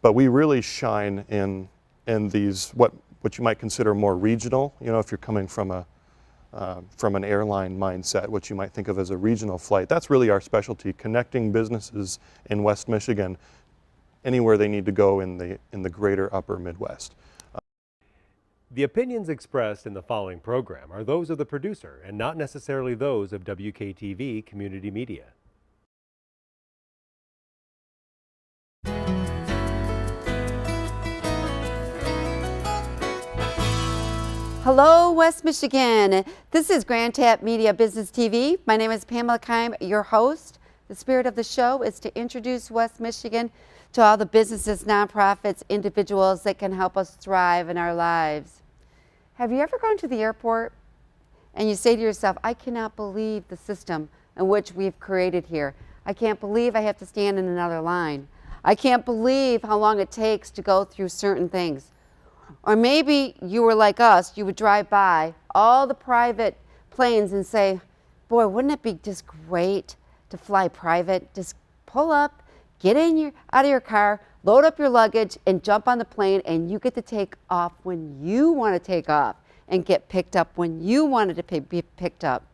But we really shine in these what you might consider more regional. You know, if you're coming from an airline mindset, what you might think of as a regional flight. That's really our specialty, connecting businesses in West Michigan anywhere they need to go in the greater upper Midwest. The opinions expressed in the following program are those of the producer and not necessarily those of WKTV Community Media. Hello, West Michigan. This is Grand Tap Media Business TV. My name is Pamela Keim, your host. The spirit of the show is to introduce West Michigan to all the businesses, nonprofits, individuals that can help us thrive in our lives. Have you ever gone to the airport and you say to yourself, I cannot believe the system in which we've created here. I can't believe I have to stand in another line. I can't believe how long it takes to go through certain things. Or maybe you were like us, you would drive by all the private planes and say, boy, wouldn't it be just great to fly private? Just pull up, get out of your car, load up your luggage and jump on the plane, and you get to take off when you want to take off and get picked up when you wanted to be picked up.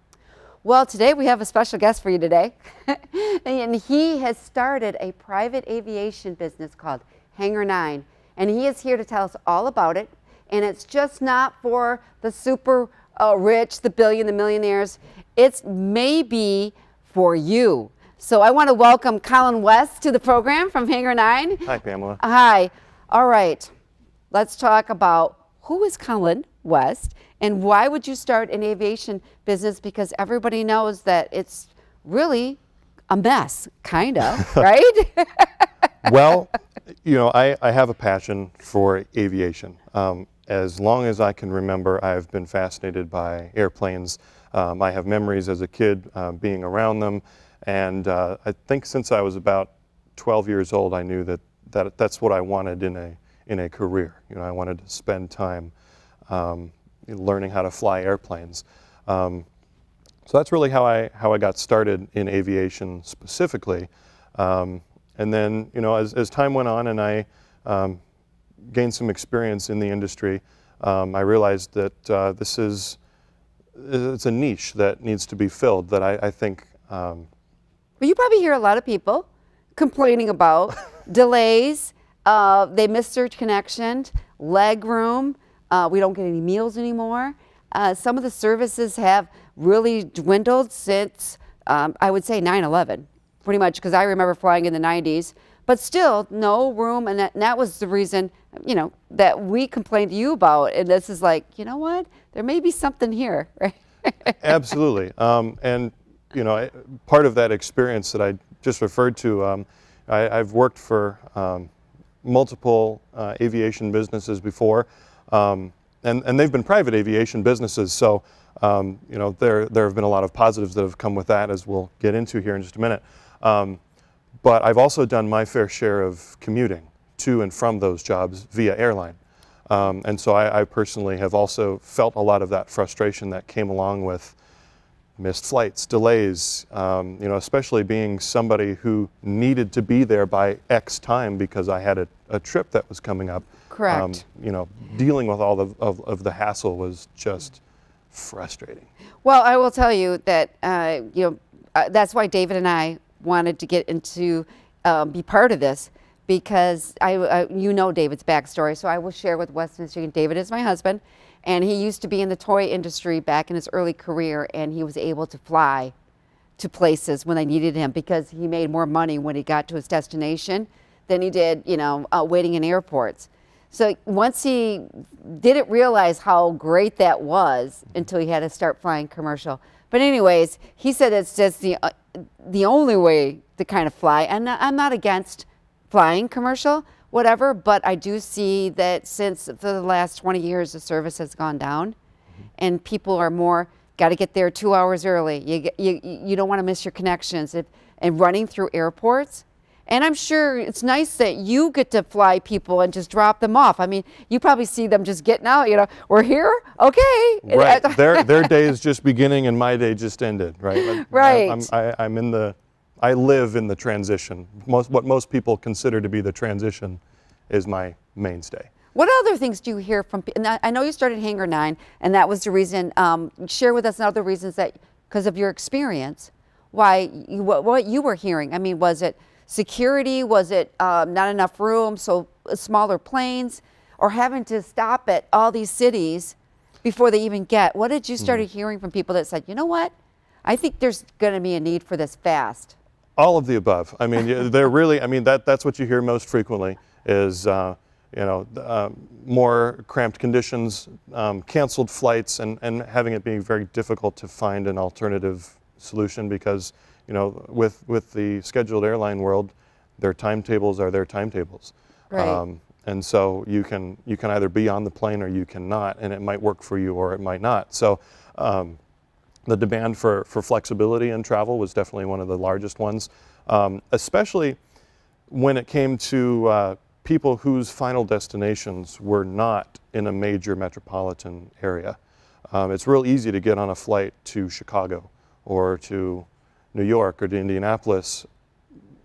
Well, today we have a special guest for you today. And he has started a private aviation business called Hangar9. And he is here to tell us all about it. And it's just not for the super rich, the the millionaires. It's maybe for you. So I want to welcome Colin West to the program from Hangar9. Hi, Pamela. Hi. All right. Let's talk about who is Colin West and why would you start an aviation business? Because everybody knows that it's really a mess, kind of, right? Well, you know, I have a passion for aviation. As long as I can remember, I've been fascinated by airplanes. I have memories as a kid being around them. And I think since I was about 12 years old, I knew that's what I wanted in a career. You know, I wanted to spend time learning how to fly airplanes. So that's really how I got started in aviation specifically. And then, you know, as time went on and I gained some experience in the industry, I realized that it's a niche that needs to be filled. That I think. Well, you probably hear a lot of people complaining about delays, they miss their connection, leg room, we don't get any meals anymore. Some of the services have really dwindled since, I would say 9/11, pretty much, because I remember flying in the 90s, but still no room, and that was the reason, you know, that we complained to you about, and this is like, you know what, there may be something here, right? Absolutely, and you know, part of that experience that I just referred to, I've worked for multiple aviation businesses before, and they've been private aviation businesses. So, you know, there have been a lot of positives that have come with that, as we'll get into here in just a minute. But I've also done my fair share of commuting to and from those jobs via airline, and so I personally have also felt a lot of that frustration that came along with missed flights, delays, you know, especially being somebody who needed to be there by X time because I had a trip that was coming up. Correct. You know, dealing with all of the hassle was just frustrating. Well, I will tell you that, you know, that's why David and I wanted to get into, be part of this, because you know David's backstory, so I will share with West Michigan. David is my husband. And he used to be in the toy industry back in his early career, and he was able to fly to places when they needed him because he made more money when he got to his destination than he did, you know, waiting in airports. So once he didn't realize how great that was until he had to start flying commercial. But anyways, he said it's just the only way to kind of fly. And I'm not against flying commercial, whatever, but I do see that since for the last 20 years, the service has gone down and people are more, got to get there 2 hours early. You don't want to miss your connections and running through airports. And I'm sure it's nice that you get to fly people and just drop them off. I mean, you probably see them just getting out, you know, we're here, okay. Right, their day is just beginning and my day just ended, right? Right. I'm in the I live in the transition. What most people consider to be the transition is my mainstay. What other things do you hear from? And I know you started Hangar9, and that was the reason. Share with us other reasons that, because of your experience, why what you were hearing. I mean, was it security? Was it not enough room, so smaller planes, or having to stop at all these cities before they even get? What did you started hearing from people that said, you know what, I think there's going to be a need for this fast? All of the above. I mean, they're really. I mean, that's what you hear most frequently is. More cramped conditions, canceled flights, and having it being very difficult to find an alternative solution because, with the scheduled airline world, their timetables are their timetables. Right. And so you can either be on the plane or you cannot, and it might work for you or it might not. So the demand for flexibility in travel was definitely one of the largest ones, especially when it came to people whose final destinations were not in a major metropolitan area. It's real easy to get on a flight to Chicago or to New York or to Indianapolis,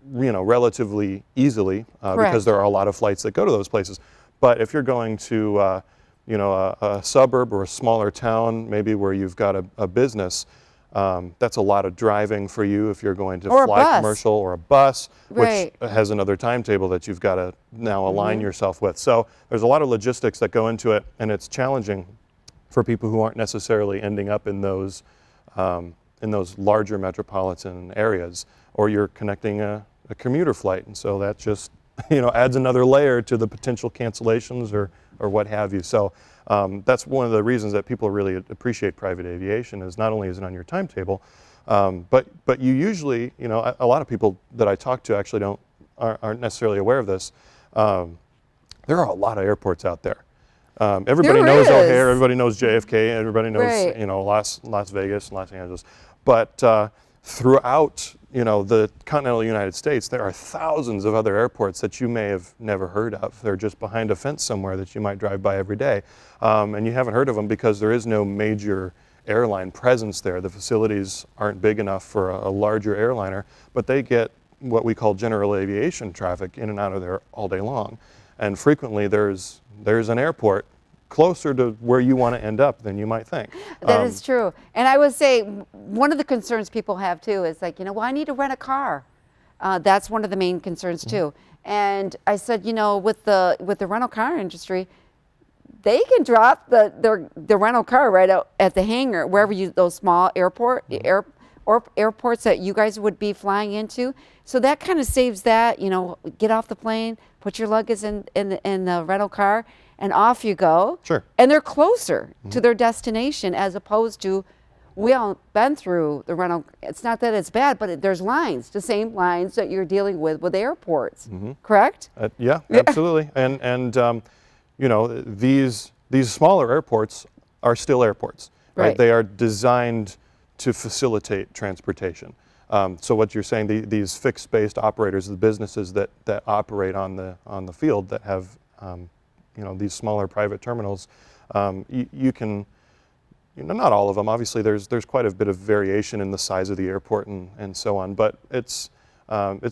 relatively easily because there are a lot of flights that go to those places. But if you're going to, a suburb or a smaller town, maybe where you've got a business, that's a lot of driving for you if you're going to fly commercial or a bus, which has another timetable that you've got to now align yourself with. So there's a lot of logistics that go into it, and it's challenging for people who aren't necessarily ending up in those larger metropolitan areas, or you're connecting a commuter flight, and so that just adds another layer to the potential cancellations or what have you. So that's one of the reasons that people really appreciate private aviation is not only is it on your timetable, but you usually, a lot of people that I talk to actually aren't necessarily aware of this. There are a lot of airports out there. Everybody knows O'Hare, everybody knows JFK, everybody knows Las Vegas, Los Angeles, but throughout the continental United States, there are thousands of other airports that you may have never heard of. They're just behind a fence somewhere that you might drive by every day. And you haven't heard of them because there is no major airline presence there. The facilities aren't big enough for a larger airliner, but they get what we call general aviation traffic in and out of there all day long. And frequently there's an airport closer to where you want to end up than you might think. That is true. And I would say one of the concerns people have too is like, well, I need to rent a car. That's one of the main concerns too. And I said, with the rental car industry, they can drop the rental car right out at the hangar, wherever those small airports that you guys would be flying into. So that kind of saves that, get off the plane, put your luggage in the rental car, and off you go. Sure. And they're closer to their destination as opposed to, we all been through the rental. It's not that it's bad, but there's lines, the same lines that you're dealing with airports, correct? Yeah, absolutely. And these smaller airports are still airports, right? They are designed to facilitate transportation. So what you're saying, these fixed-based operators, the businesses that operate on the field that have these smaller private terminals, you can, not all of them. Obviously, there's quite a bit of variation in the size of the airport and so on, but it's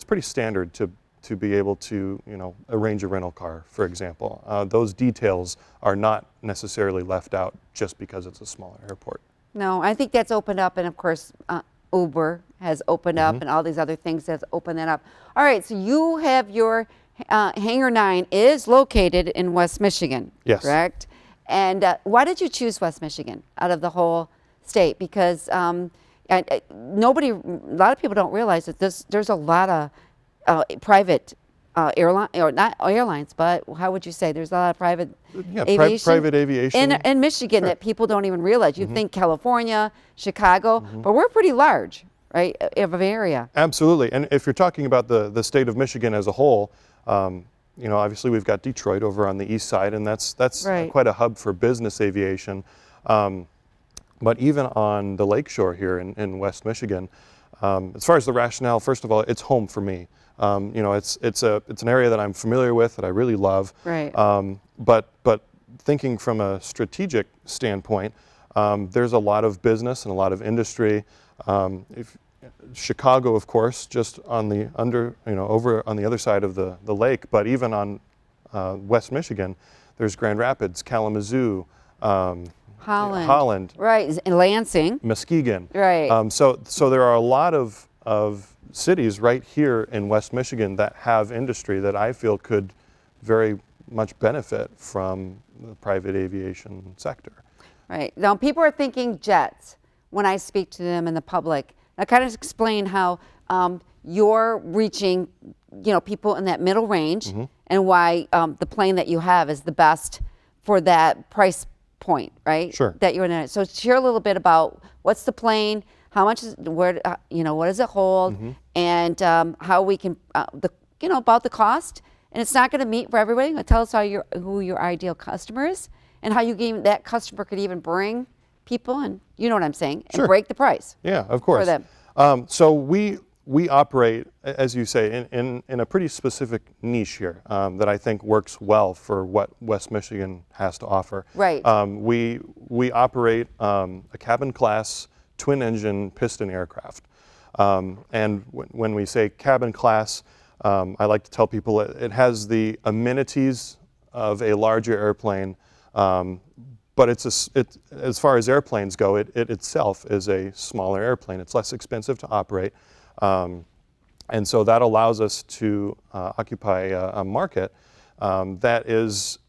pretty standard to be able to arrange a rental car, for example. Those details are not necessarily left out just because it's a smaller airport. No, I think that's opened up, and of course, Uber has opened up, and all these other things has opened that up. All right, so you have your Hangar9 is located in West Michigan, yes, correct? And why did you choose West Michigan out of the whole state? Because a lot of people don't realize that there's a lot of private airline, or not airlines, but how would you say? There's a lot of private aviation, private aviation in Michigan that people don't even realize. You think California, Chicago, but we're pretty large, right, of an area. Absolutely, and if you're talking about the state of Michigan as a whole, obviously we've got Detroit over on the east side, and that's quite a hub for business aviation. But even on the lakeshore here in West Michigan, as far as the rationale, first of all, it's home for me. It's an area that I'm familiar with, that I really love. Right. But thinking from a strategic standpoint, there's a lot of business and a lot of industry. Chicago, of course, just on the over on the other side of the lake, but even on West Michigan, there's Grand Rapids, Kalamazoo, Holland, right, Lansing, Muskegon, right. So there are a lot of cities right here in West Michigan that have industry that I feel could very much benefit from the private aviation sector. Right. Now, people are thinking jets when I speak to them in the public. I kind of explain how you're reaching, people in that middle range, and why the plane that you have is the best for that price point, right? Sure. That you're in it. So share a little bit about what's the plane, how much is what does it hold, and how we can about the cost. And it's not going to meet for everybody. Tell us who your ideal customer is, and how that customer could even bring people, and you know what I'm saying, and Sure. break the price. Yeah, of course. For them. So we operate, as you say, in a pretty specific niche here that I think works well for what West Michigan has to offer. Right. We operate a cabin class twin engine piston aircraft. And when we say cabin class, I like to tell people it has the amenities of a larger airplane, but as far as airplanes go, it itself is a smaller airplane. It's less expensive to operate. And so that allows us to occupy a market that is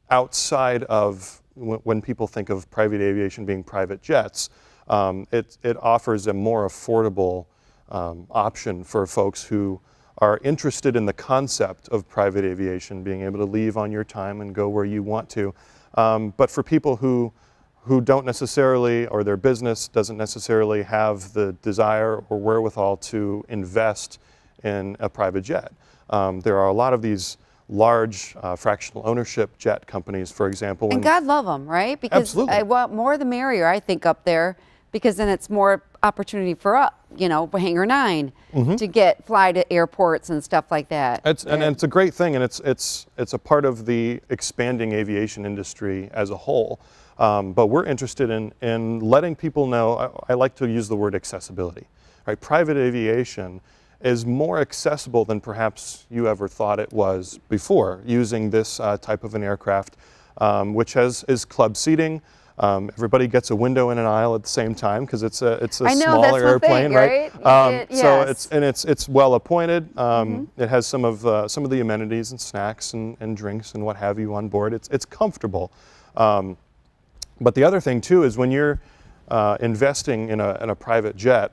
outside of when people think of private aviation being private jets. It offers a more affordable option for folks who are interested in the concept of private aviation, being able to leave on your time and go where you want to. But for people who don't necessarily, or their business doesn't necessarily have the desire or wherewithal to invest in a private jet. There are a lot of these large fractional ownership jet companies, for example. And God love them, right? Because Absolutely. I want more the merrier, I think, up there, because then it's more opportunity for us, Hangar9 to fly to airports and stuff like that. And it's a great thing, and it's a part of the expanding aviation industry as a whole. But we're interested in letting people know. I like to use the word accessibility. Right? Private aviation is more accessible than perhaps you ever thought it was before, using this type of an aircraft, which is club seating. Everybody gets a window and an aisle at the same time because it's a smaller airplane, right? So it's well appointed. It has some of the amenities and snacks and drinks and what have you on board. It's comfortable. But the other thing too is when you're investing in a private jet,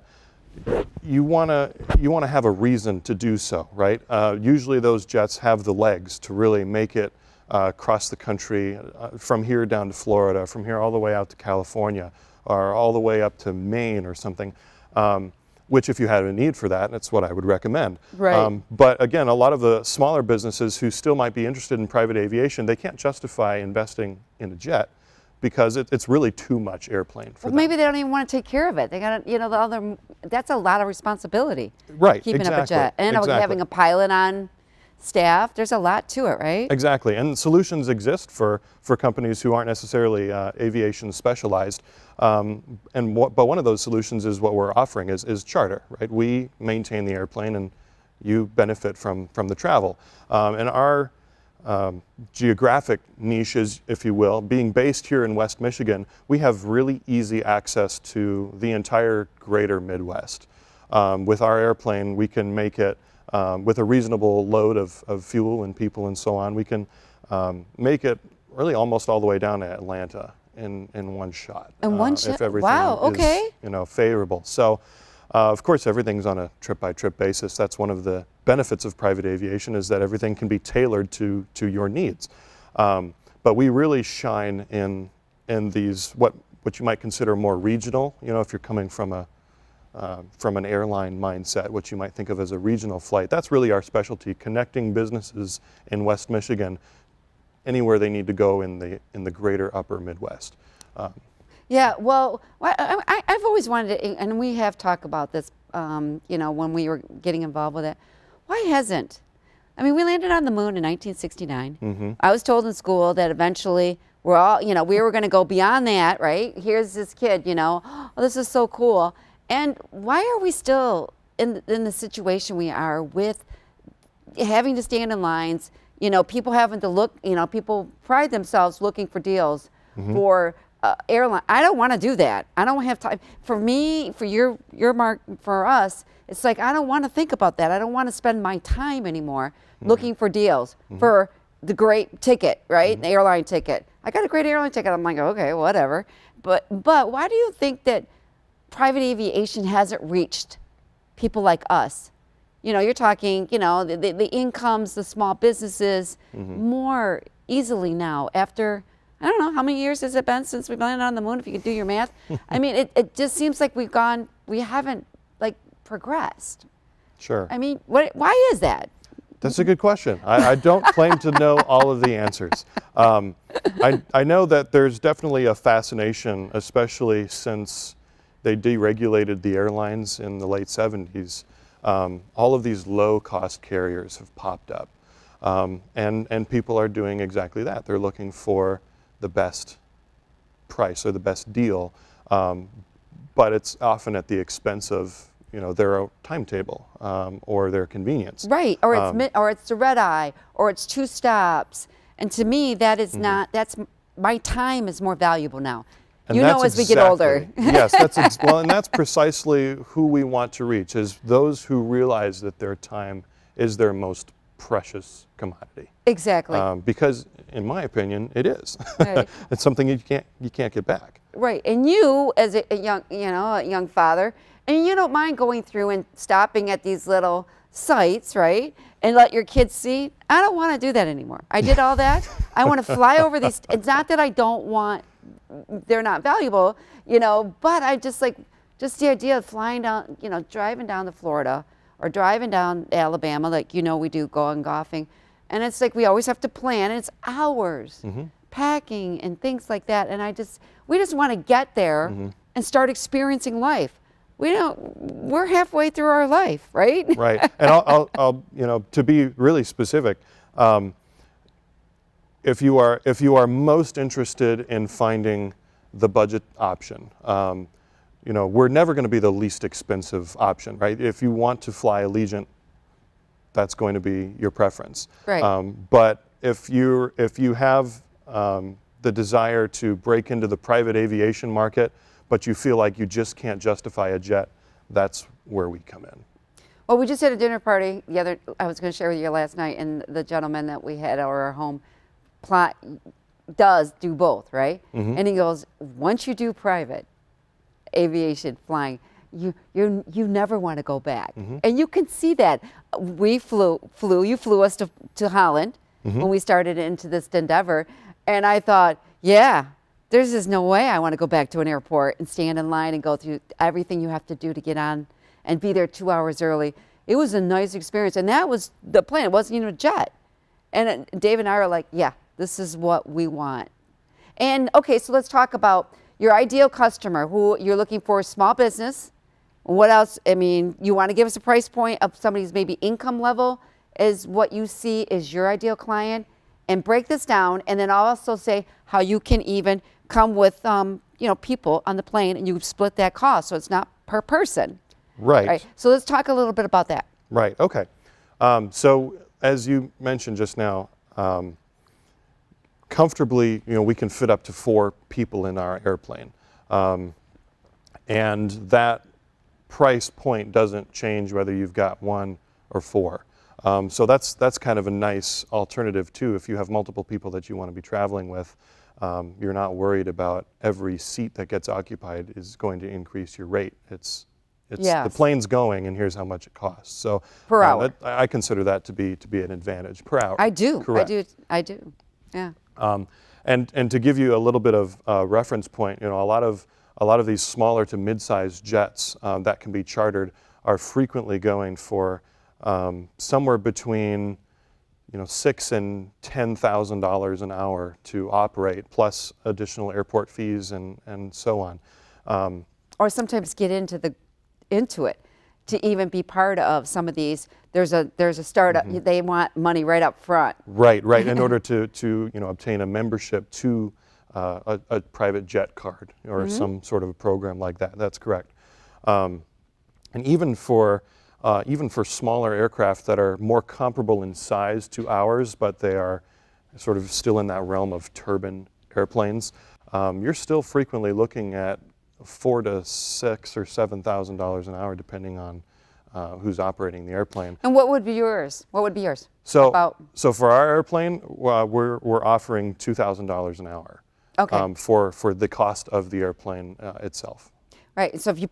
you want to have a reason to do so, right? Usually those jets have the legs to really make it across the country, from here down to Florida, from here all the way out to California, or all the way up to Maine or something, which if you had a need for that, that's what I would recommend. Right. But again, a lot of the smaller businesses who still might be interested in private aviation, they can't justify investing in a jet because it's really too much airplane for them. Maybe they don't even want to take care of it. They got to, that's a lot of responsibility. Right, Keeping exactly, up a jet. And having a pilot on staff, there's a lot to it, right? Exactly, and solutions exist for companies who aren't necessarily aviation specialized. But one of those solutions is what we're offering is charter, right? We maintain the airplane and you benefit from the travel. And our geographic niches, if you will, being based here in West Michigan, we have really easy access to the entire greater Midwest. With our airplane, we can make it with a reasonable load of fuel and people and so on. We can make it really almost all the way down to Atlanta in one shot. In one shot? If everything is favorable. So, of course, everything's on a trip-by-trip basis. That's one of the benefits of private aviation, is that everything can be tailored to your needs. But we really shine in these what you might consider more regional. If you're coming from an airline mindset, what you might think of as a regional flight. That's really our specialty, connecting businesses in West Michigan anywhere they need to go in the greater upper Midwest. Yeah, well, I've always wanted to, and we have talked about this, when we were getting involved with it. Why hasn't? I mean, we landed on the moon in 1969. I was told in school that eventually we were going to go beyond that, right? Here's this kid, oh, this is so cool. And why are we still in the situation we are with having to stand in lines, you know, people having to look, you know, people pride themselves looking for deals for airline. I don't want to do that. I don't have time. For me, for your mark, for us, it's like I don't want to think about that. I don't want to spend my time anymore looking for deals for the great ticket, right? The airline ticket. I got a great airline ticket. I'm like, okay, whatever. But why do you think that private aviation hasn't reached people like us? You know, you're talking, you know, the incomes, the small businesses more easily now after, I don't know, how many years has it been since we've landed on the moon, if you can do your math? I mean, it just seems like we haven't like progressed. Sure. I mean, why is that? That's a good question. I don't claim to know all of the answers. I know that there's definitely a fascination, especially since they deregulated the airlines in the late 70s. All of these low-cost carriers have popped up, and people are doing exactly that. They're looking for the best price or the best deal, but it's often at the expense of, you know, their timetable or their convenience. Right, or it's the red eye, or it's 2 stops. And to me, that is not. That's my time is more valuable now. And you know, as we get older. Yes, well, and that's precisely who we want to reach, is those who realize that their time is their most precious commodity. Exactly. Because, in my opinion, it is. Right. It's something you can't get back. Right, and you, as a young, you know, a young father, and you don't mind going through and stopping at these little sites, right, and let your kids see. I don't want to do that anymore. I did all that. I want to fly over these. It's not that I don't want. They're not valuable, you know, but I just like the idea of flying down, you know, driving down to Florida or driving down Alabama, like, you know, we do going golfing. And it's like we always have to plan, and it's hours packing and things like that. And we just want to get there and start experiencing life. We're halfway through our life, right? Right. And I'll you know, to be really specific, if you are most interested in finding the budget option, you know, we're never going to be the least expensive option, right? If you want to fly Allegiant, that's going to be your preference. Right. But if you have the desire to break into the private aviation market, but you feel like you just can't justify a jet, that's where we come in. Well, we just had a dinner party I was going to share with you last night, and the gentleman that we had at our home does do both, right? And he goes, once you do private aviation flying, you never want to go back. And you can see that. You flew us to Holland when we started into this endeavor, and I thought, yeah, there's just no way I want to go back to an airport and stand in line and go through everything you have to do to get on and be there 2 hours early. It was a nice experience, and that was the plan. It wasn't even a jet. And Dave and I are like, yeah, this is what we want. And okay, so let's talk about your ideal customer, who you're looking for, small business. What else? I mean, you want to give us a price point of somebody's maybe income level is what you see is your ideal client, and break this down, and then I'll also say how you can even come with you know, people on the plane, and you split that cost so it's not per person. Right. So let's talk a little bit about that. Right. Okay. So as you mentioned just now, comfortably, you know, we can fit up to 4 people in our airplane, and that price point doesn't change whether you've got 1 or 4. So that's kind of a nice alternative too. If you have multiple people that you want to be traveling with, you're not worried about every seat that gets occupied is going to increase your rate. It's Yes. The plane's going, and here's how much it costs. So Per hour. I consider that to be an advantage per hour. I do. Correct. I do. Yeah. And to give you a little bit of reference point, you know, a lot of these smaller to mid-sized jets that can be chartered are frequently going for somewhere between, you know, $6,000 and $10,000 an hour to operate, plus additional airport fees and so on. Or sometimes get into it to even be part of some of these. There's a startup. They want money right up front. Right. In order to you know, obtain a membership to a private jet card or some sort of a program like that. That's correct. And even for smaller aircraft that are more comparable in size to ours, but they are sort of still in that realm of turbine airplanes, you're still frequently looking at $4,000 to $6,000 or $7,000 an hour, depending on who's operating the airplane. And what would be yours? What would be yours? So, so for our airplane, we're offering $2,000 an hour. Okay. For the cost of the airplane itself. Right. So if you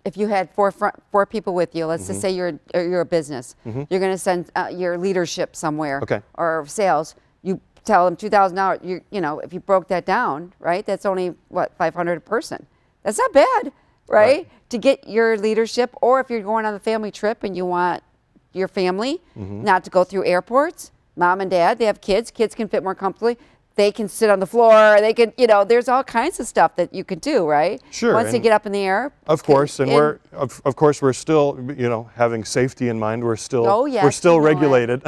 if you had four people with you, let's just say you're a business, you're going to send your leadership somewhere, Okay. or sales. You tell them $2,000. You know, if you broke that down, right? That's only what, $500 a person. That's not bad, right? To get your leadership, or if you're going on a family trip and you want your family not to go through airports, mom and dad, they have kids. Kids can fit more comfortably. They can sit on the floor. They can, you know, there's all kinds of stuff that you could do, right? Sure. Once you get up in the air. Of course, and of course we're still, you know, having safety in mind. We're still we're still regulated,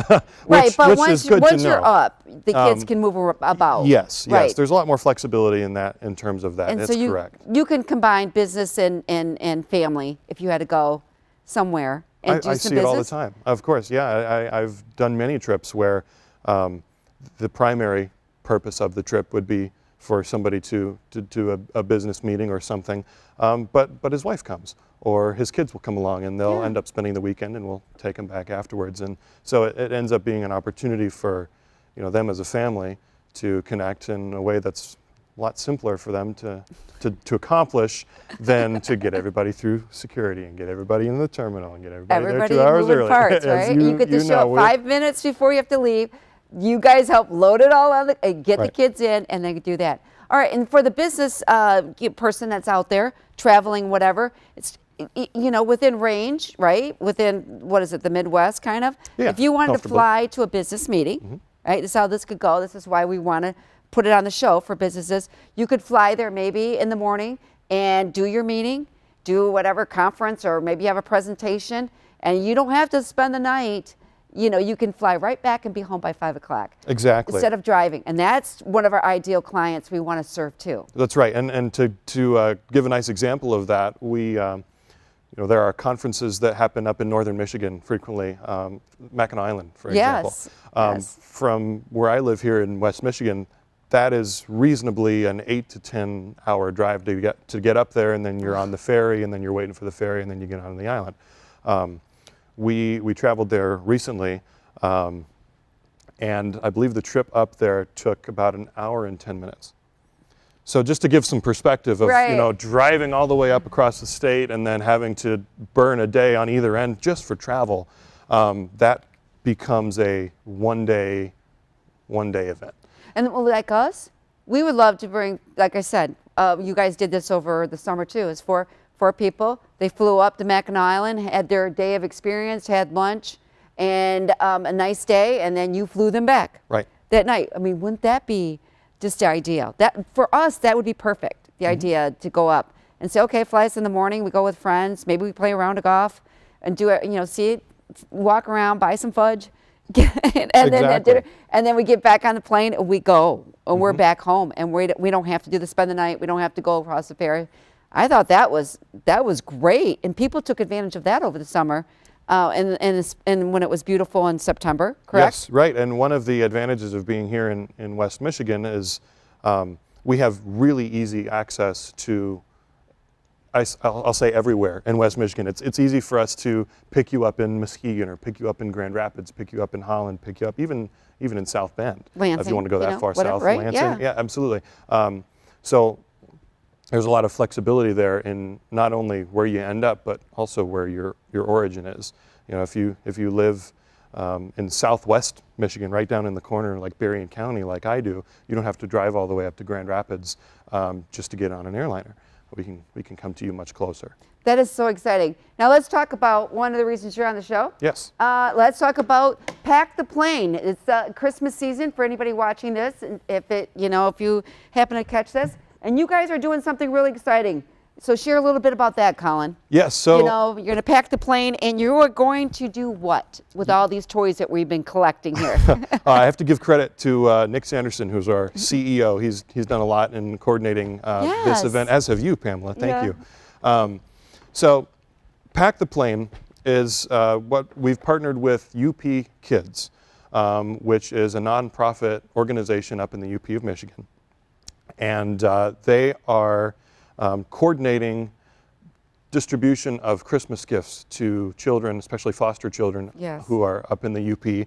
which is good to know. Once you're up, the kids can move about. Yes, right. yes. There's a lot more flexibility in terms of that. And That's so correct. you can combine business and family if you had to go somewhere and do I some see business. it all the time. Of course, yeah. I've done many trips where the primary purpose of the trip would be for somebody to do a business meeting or something, but his wife comes, or his kids will come along, and they'll end up spending the weekend, and we'll take them back afterwards. And so it ends up being an opportunity for, you know, them as a family to connect in a way that's a lot simpler for them to accomplish than to get everybody through security and get everybody in the terminal and get everybody there 2 hours moving early. parts, right? You get to show up 5 minutes before you have to leave. You guys help load it all on get the kids in, and then do that. All right, and for the business person that's out there traveling, whatever, it's, you know, within range, right? Within, what is it, the Midwest kind of? Yeah, if you wanted to fly to a business meeting, right? This is how this could go. This is why we want to put it on the show for businesses. You could fly there maybe in the morning and do your meeting, do whatever conference, or maybe you have a presentation, and you don't have to spend the night. You know, you can fly right back and be home by 5 o'clock. Exactly. Instead of driving. And that's one of our ideal clients we want to serve too. That's right. And to give a nice example of that, we, you know, there are conferences that happen up in northern Michigan frequently, Mackinac Island, for example. Yes. From where I live here in West Michigan, that is reasonably an 8 to 10 hour drive to get up there, and then you're on the ferry, and then you're waiting for the ferry, and then you get on the island. We traveled there recently, and I believe the trip up there took about an hour and 10 minutes. So just to give some perspective of, you know, driving all the way up across the state and then having to burn a day on either end just for travel, that becomes a one day event. And like us, we would love to bring, like I said, you guys did this over the summer too. It's four people. They flew up to Mackinac Island, had their day of experience, had lunch, and a nice day, and then you flew them back that night. I mean, wouldn't that be just ideal? That, for us, that would be perfect, the idea to go up and say, okay, fly us in the morning, we go with friends, maybe we play a round of golf and do it, you know, see it, walk around, buy some fudge, and then we get back on the plane and we go, and we're back home, and we don't have to spend the night, we don't have to go across the ferry. I thought that was great, and people took advantage of that over the summer, and when it was beautiful in September, correct? Yes, right. And one of the advantages of being here in West Michigan is we have really easy access to, I'll say, everywhere in West Michigan. It's easy for us to pick you up in Muskegon, or pick you up in Grand Rapids, pick you up in Holland, pick you up even in South Bend, Lansing, if you want to go that far south. Right? Lansing, yeah, absolutely. So there's a lot of flexibility there in not only where you end up, but also where your origin is. You know, if you live in Southwest Michigan, right down in the corner, like Berrien County, like I do, you don't have to drive all the way up to Grand Rapids just to get on an airliner. We can come to you much closer. That is so exciting. Now let's talk about one of the reasons you're on the show. Yes. Let's talk about Pack the Plane. It's Christmas season for anybody watching this, and if you happen to catch this. And you guys are doing something really exciting. So share a little bit about that, Colin. Yes, so... You know, you're going to pack the plane, and you are going to do what with all these toys that we've been collecting here? I have to give credit to Nick Sanderson, who's our CEO. He's done a lot in coordinating this event, as have you, Pamela. Thank you. So Pack the Plane is what we've partnered with UP Kids, which is a nonprofit organization up in the UP of Michigan. And they are coordinating distribution of Christmas gifts to children, especially foster children Yes. who are up in the UP,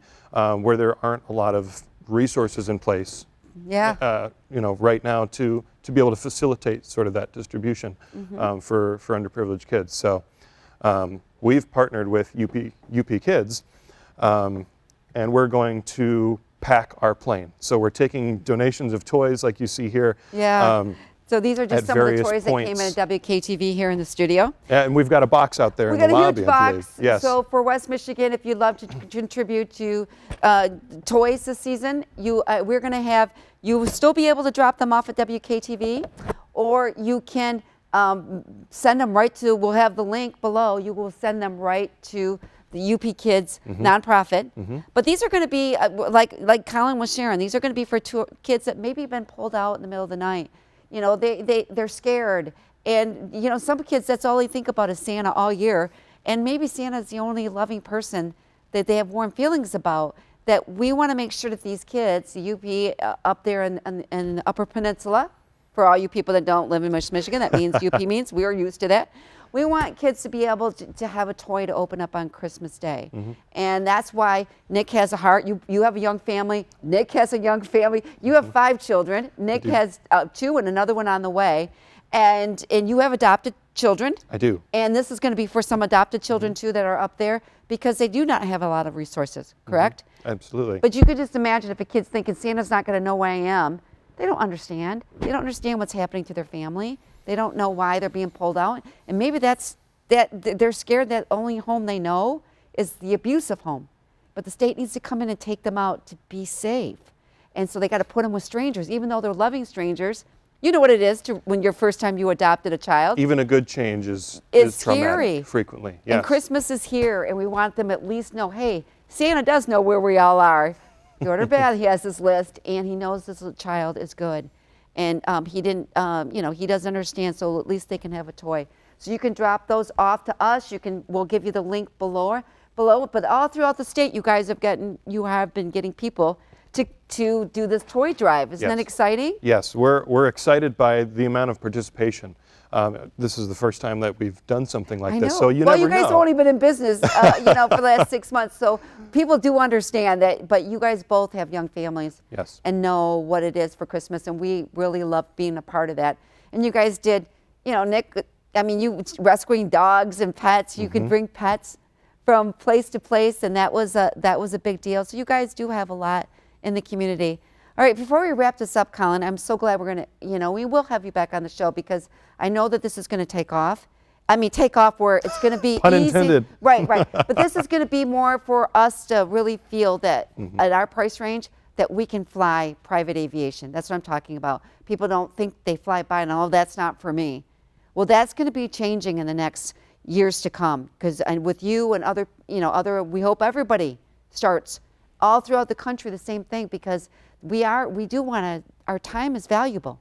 where there aren't a lot of resources in place, Yeah. right now to be able to facilitate sort of that distribution for underprivileged kids. So we've partnered with UP Kids, and we're going to pack our plane. So we're taking donations of toys like you see here. Yeah. So these are just at some of the various toys that came in points. at WKTV here in the studio. And we've got a box out there We in got the a lobby, huge I believe. box. Yes. So for West Michigan, if you'd love to contribute to toys this season, we're going to have, you will still be able to drop them off at WKTV, or you can send them right to, we'll have the link below, you will send them right to the UP Kids nonprofit. But these are going to be, like Colin was sharing, these are going to be for kids that maybe been pulled out in the middle of the night. You know, they're scared. And, you know, some kids, that's all they think about is Santa all year. And maybe Santa's the only loving person that they have warm feelings about. That we want to make sure that these kids, the UP up there in the Upper Peninsula, for all you people that don't live in Michigan, that means UP means we are used to that. We want kids to be able to have a toy to open up on Christmas Day. And that's why Nick has a heart. You have a young family. Nick has a young family. You have 5 children. Nick has 2 and another one on the way. And you have adopted children. I do. And this is going to be for some adopted children too that are up there because they do not have a lot of resources, correct? Absolutely. But you could just imagine if a kid's thinking Santa's not going to know where I am. They don't understand. They don't understand what's happening to their family. They don't know why they're being pulled out. And maybe they're scared that only home they know is the abusive home. But the state needs to come in and take them out to be safe. And so they got to put them with strangers, even though they're loving strangers. You know what it is to when your first time you adopted a child. Even a good change is scary. traumatic frequently. Yes. And Christmas is here, and we want them at least know, hey, Santa does know where we all are. Good or bad, he has this list, and he knows this child is good. And he didn't, he doesn't understand, so at least they can have a toy. So you can drop those off to us. We'll give you the link below. But all throughout the state, you have been getting people to do this toy drive. Isn't that exciting? Yes, we're excited by the amount of participation. This is the first time that we've done something like this, so you never know. Well, you guys have only been in business, for the last 6 months, so people do understand that. But you guys both have young families, Yes. and know what it is for Christmas, and we really love being a part of that. And you guys did, Nick. I mean, you rescuing dogs and pets. You could bring pets from place to place, and that was a big deal. So you guys do have a lot in the community. All right, before we wrap this up, Colin, I'm so glad we're going to, we will have you back on the show because I know that this is going to take off. I mean, take off where it's going to be Pun easy. intended. Right. But this is going to be more for us to really feel that at our price range that we can fly private aviation. That's what I'm talking about. People don't think they fly by and, oh, that's not for me. Well, that's going to be changing in the next years to come because with you and other, we hope everybody starts all throughout the country the same thing because we do want to, our time is valuable.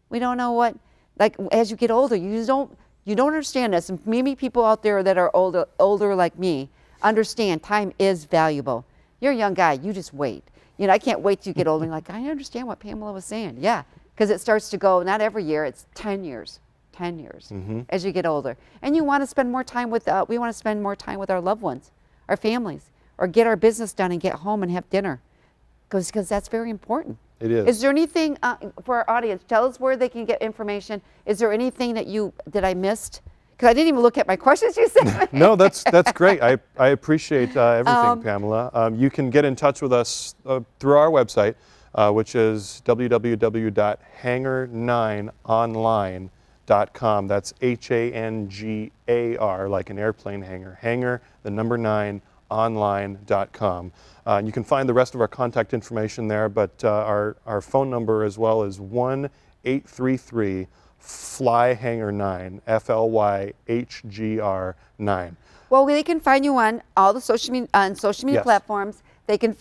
We don't know what, like as you get older, you don't understand this. And maybe people out there that are older like me understand time is valuable. You're a young guy, you just wait. I can't wait till you get older and like, I understand what Pamela was saying. Yeah, because it starts to go, not every year, it's 10 years. 10 years as you get older. And you want to spend more time with, we want to spend more time with our loved ones, our families, or get our business done and get home and have dinner because that's very important. It is. Is there anything for our audience? Tell us where they can get information. Is there anything that I missed? Because I didn't even look at my questions you said. No, that's great. I appreciate everything, Pamela. You can get in touch with us through our website, which is www.hangar9online.com. That's Hangar, like an airplane hangar. Hangar, the number 9, online.com. You can find the rest of our contact information there, but our phone number as well is 1-833-FLY-HANGAR9, FLYHGR9. Well, they can find you on all the social media Yes. platforms. They can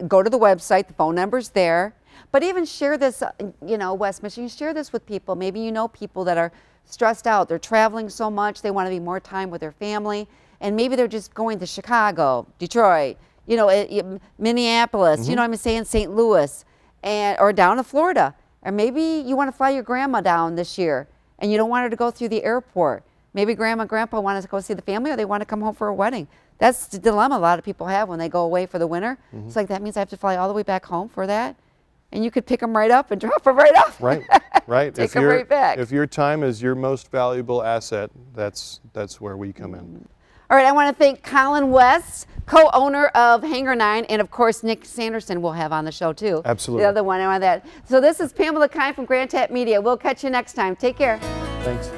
go to the website, the phone number's there. But even share this, West Michigan, share this with people. Maybe you know people that are stressed out. They're traveling so much, they want to be more time with their family, and maybe they're just going to Chicago, Detroit, you know, Minneapolis, you know what I'm saying, St. Louis, or down to Florida. Or maybe you want to fly your grandma down this year and you don't want her to go through the airport. Maybe grandma and grandpa want to go see the family, or they want to come home for a wedding. That's the dilemma a lot of people have when they go away for the winter. It's like, that means I have to fly all the way back home for that. And you could pick them right up and drop them right off. Right, right. Take them right back. If your time is your most valuable asset, that's where we come in. All right, I want to thank Colin West, co-owner of Hangar9, and of course Nick Sanderson we'll have on the show too. Absolutely. The other one, I want that. So this is Pamela Keim from Grand Tap Media. We'll catch you next time. Take care. Thanks.